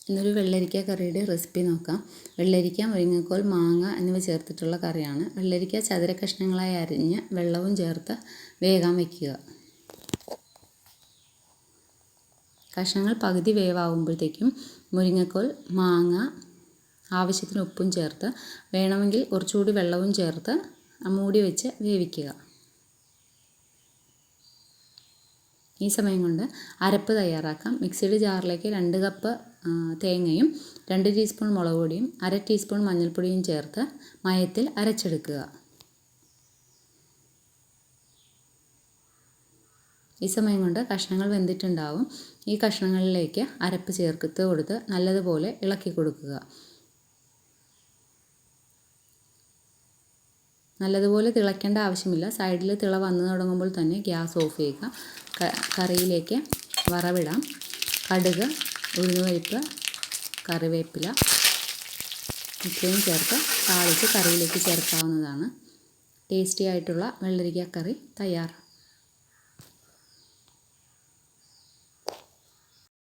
ഇന്നൊരു വെള്ളരിക്ക കറിയുടെ റെസിപ്പി നോക്കാം. വെള്ളരിക്ക, മുരിങ്ങക്കോൽ, മാങ്ങ എന്നിവ ചേർത്തിട്ടുള്ള കറിയാണ്. വെള്ളരിക്ക ചതുര കഷ്ണങ്ങളായി അരിഞ്ഞ് വെള്ളവും ചേർത്ത് വേകാൻ വയ്ക്കുക. കഷ്ണങ്ങൾ പകുതി വേവാകുമ്പോഴത്തേക്കും മുരിങ്ങക്കോൽ, മാങ്ങ ആവശ്യത്തിന് ഉപ്പും ചേർത്ത് വേണമെങ്കിൽ കുറച്ചുകൂടി വെള്ളവും ചേർത്ത് മൂടി വെച്ച് വേവിക്കുക. ഈ സമയം കൊണ്ട് അരപ്പ് തയ്യാറാക്കാം. മിക്സിയുടെ ജാറിലേക്ക് 2 കപ്പ് തേങ്ങയും 2 ടീസ്പൂൺ മുളക് പൊടിയും 1/2 ടീസ്പൂൺ മഞ്ഞൾപ്പൊടിയും ചേർത്ത് മയത്തിൽ അരച്ചെടുക്കുക. ഈ സമയം കൊണ്ട് കഷ്ണങ്ങൾ വെന്തിട്ടുണ്ടാവും. ഈ കഷ്ണങ്ങളിലേക്ക് അരപ്പ് ചേർത്ത് കൊടുത്ത് നല്ലതുപോലെ ഇളക്കി കൊടുക്കുക. നല്ലതുപോലെ തിളയ്ക്കേണ്ട ആവശ്യമില്ല. സൈഡിൽ തിള വന്നു തുടങ്ങുമ്പോൾ തന്നെ ഗ്യാസ് ഓഫ് ചെയ്യുക. കറിയിലേക്ക് വറവിടാം. കടുക്, ഉഴുന്നുപരിപ്പ്, കറിവേപ്പില ഇത്രയും ചേർത്ത് താളിച്ച് കറിയിലേക്ക് ചേർക്കാവുന്നതാണ്. ടേസ്റ്റി ആയിട്ടുള്ള വെള്ളരിക്ക കറി തയ്യാർ.